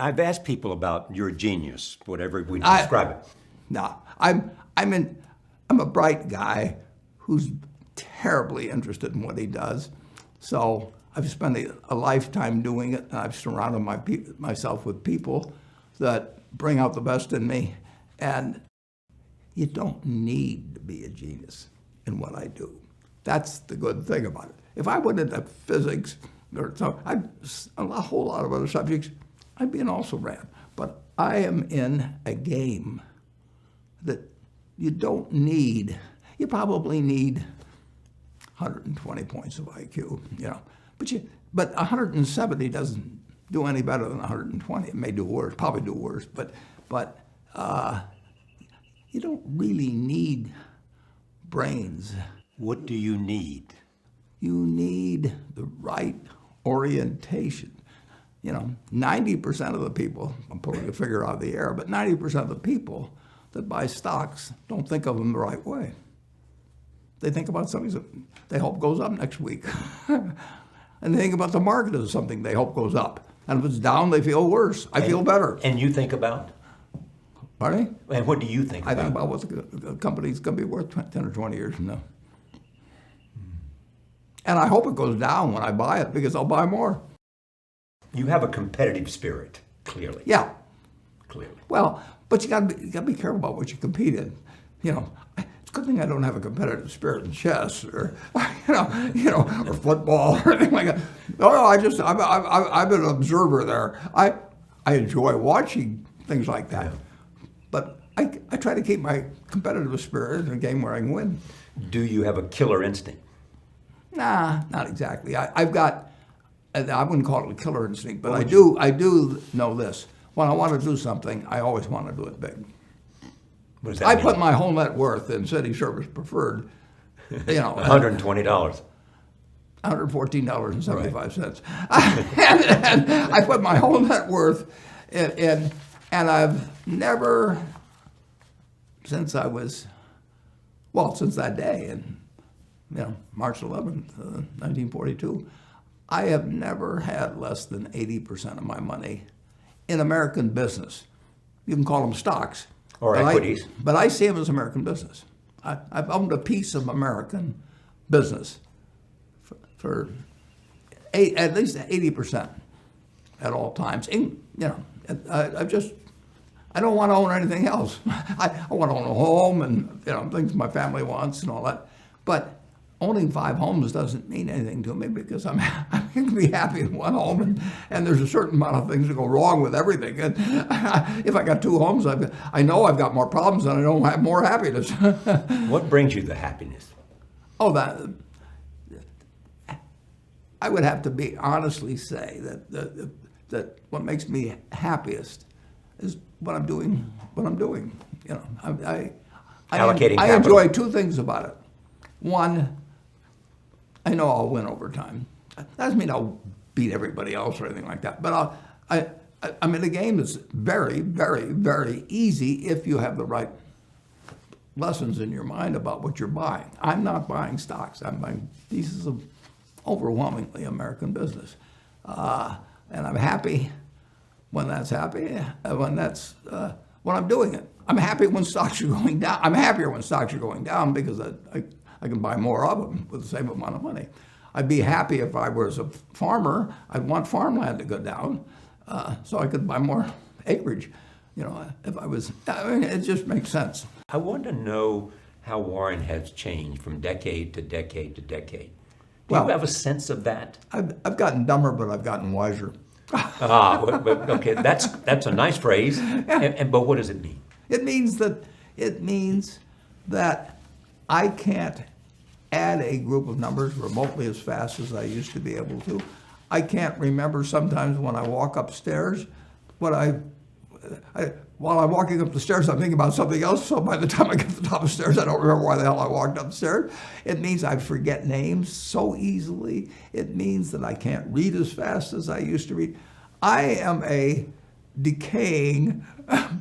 I've asked people about your genius, whatever we describe it. No, I'm a bright guy who's terribly interested in what he does. So I've spent a lifetime doing it, and I've surrounded myself with people that bring out the best in me. And you don't need to be a genius in what I do. That's the good thing about it. If I went into physics or a whole lot of other subjects, I'd be an also-ran. But I am in a game that you don't need. You probably need 120 points of IQ, but 170 doesn't do any better than 120. It may do worse, probably do worse, but you don't really need brains. What do you need? You need the right orientation. 90% of the people, I'm pulling a figure out of the air, but 90% of the people that buy stocks don't think of them the right way. They think about something that they hope goes up next week. And they think about the market as something they hope goes up. And if it's down, they feel worse. I feel better. And you think about? Pardon me? And what do you think about? I think about what the company's going to be worth 10 or 20 years from now. And I hope it goes down when I buy it, because I'll buy more. You have a competitive spirit, clearly. Yeah. Clearly. Well, but you got to be careful about what you compete in. It's a good thing I don't have a competitive spirit in chess or or football or anything like that. No, I'm an observer there. I enjoy watching things like that, but I try to keep my competitive spirit in a game where I can win. Do you have a killer instinct? Nah, not exactly. I wouldn't call it a killer instinct, but I do know this. When I want to do something, I always want to do it big. What does that I mean? put my whole net worth in City Service Preferred. $120. $114.75. And I put my whole net worth in, and I've never, since that day, in March 11th, 1942, I have never had less than 80% of my money in American business. You can call them stocks. Or equities. But I see them as American business. I've owned a piece of American business for at least 80% at all times. I don't want to own anything else. I want to own a home and things my family wants and all that. But owning 5 homes doesn't mean anything to me, because I'm going to be happy in one home, and there's a certain amount of things that go wrong with everything. And if I got 2 homes, I know I've got more problems and I don't have more happiness. What brings you the happiness? Oh, I would have to be honestly say that what makes me happiest is what I'm doing. Allocating I capital. enjoy 2 things about it. One, I know I'll win over time. That doesn't mean I'll beat everybody else or anything like that. But I'm in a game that's very, very, very easy if you have the right lessons in your mind about what you're buying. I'm not buying stocks. I'm buying pieces of overwhelmingly American business. And I'm happy when that's when I'm doing it. I'm happy when stocks are going down. I'm happier when stocks are going down, because I can buy more of them with the same amount of money. I'd be happy if I was a farmer. I'd want farmland to go down so I could buy more acreage. If I was, it just makes sense. I want to know how Warren has changed from decade to decade to decade. Do you have a sense of that? I've gotten dumber, but I've gotten wiser. Okay, that's a nice phrase. But what does it mean? It means that I can't add a group of numbers remotely as fast as I used to be able to. I can't remember sometimes when I walk upstairs what while I'm walking up the stairs, I'm thinking about something else. So by the time I get to the top of the stairs, I don't remember why the hell I walked up the stairs. It means I forget names so easily. It means that I can't read as fast as I used to read. I am a decaying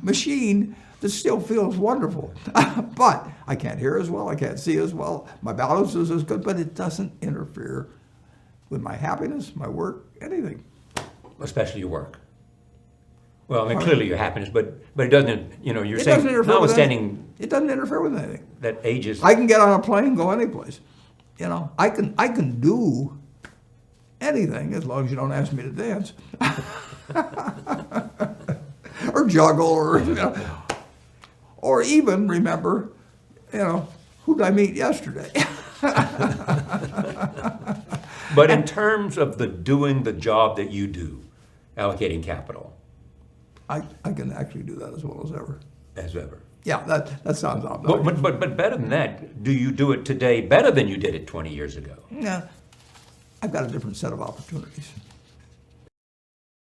machine that still feels wonderful. But I can't hear as well, I can't see as well, my balance is as good, but it doesn't interfere with my happiness, my work, anything. Especially your work. Well, I mean, clearly your happiness, but it doesn't, you're It saying, doesn't interfere with notwithstanding anything. It doesn't interfere with anything. that age is, I can get on a plane and go any place. I can do anything as long as you don't ask me to dance. Or juggle, or even remember, who did I meet yesterday? but in terms of doing the job that you do, allocating capital, I can actually do that as well as ever. as ever. Yeah, that sounds obvious. But better than that, do you do it today better than you did it 20 years ago? Yeah, I've got a different set of opportunities.